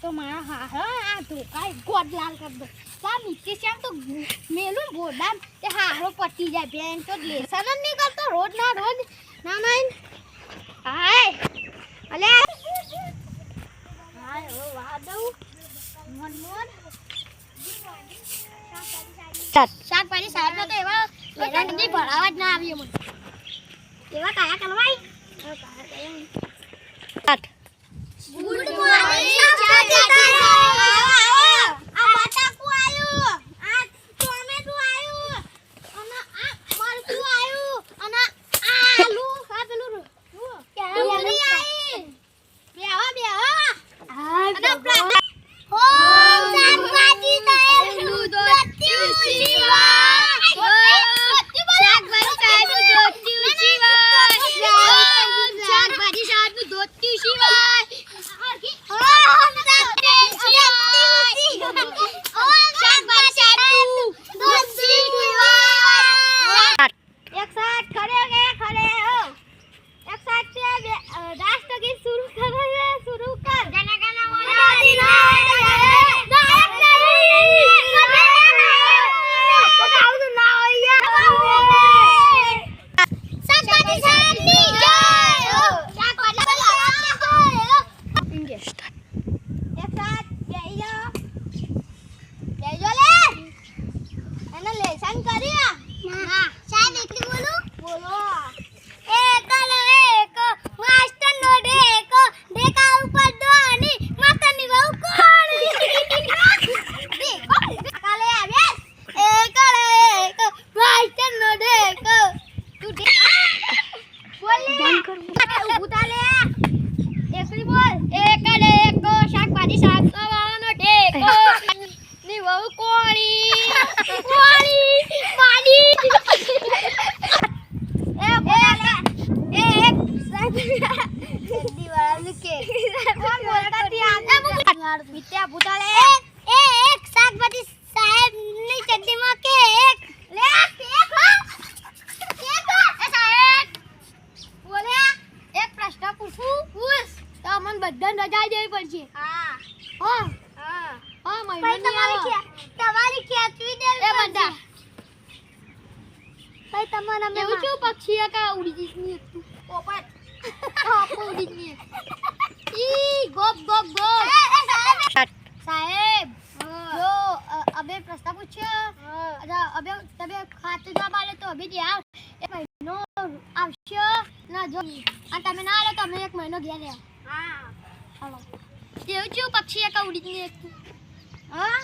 તો મારા હારા આ ધોકાય ગોડલાલ કર દો તા નીચે શ્યામ તો મેલું બોડામ તે હારો પટી જાય બેન તો લેસન જ નહીં કરતો રોજ ના રોજ ના નાઈન હાય અલે હાય ઓ વાદવ મન મન શાકભાજી સાહેબ તો એવા લેરા નદી ભરાવા જ ના આવી મને એવા કાયા કરવાય ગુડ મોર્નિંગ આ બટાકુ આયું આ ટોમેટો આયું અને આ મરચું આયું અને આ આલુ આ પેલું કેરી આઈ બેહો અને હો શાકભાજી તારું દોતી ઉસીવા શાકભાજી તારું દોતી ઉસીવા શાકભાજી તારું દોતી ઉસીવા साहेब जो अबे प्रस्ताव पूछ्यो अबे तबे खाते जवाब आले तो अभी दिया एक महीनो आवश्य ना जो અને તમે ના આલે તો અમે એક મહિનો ઘેર રહ્યા હા હાલો કેવું છું પક્ષી એક ઉડી ને હા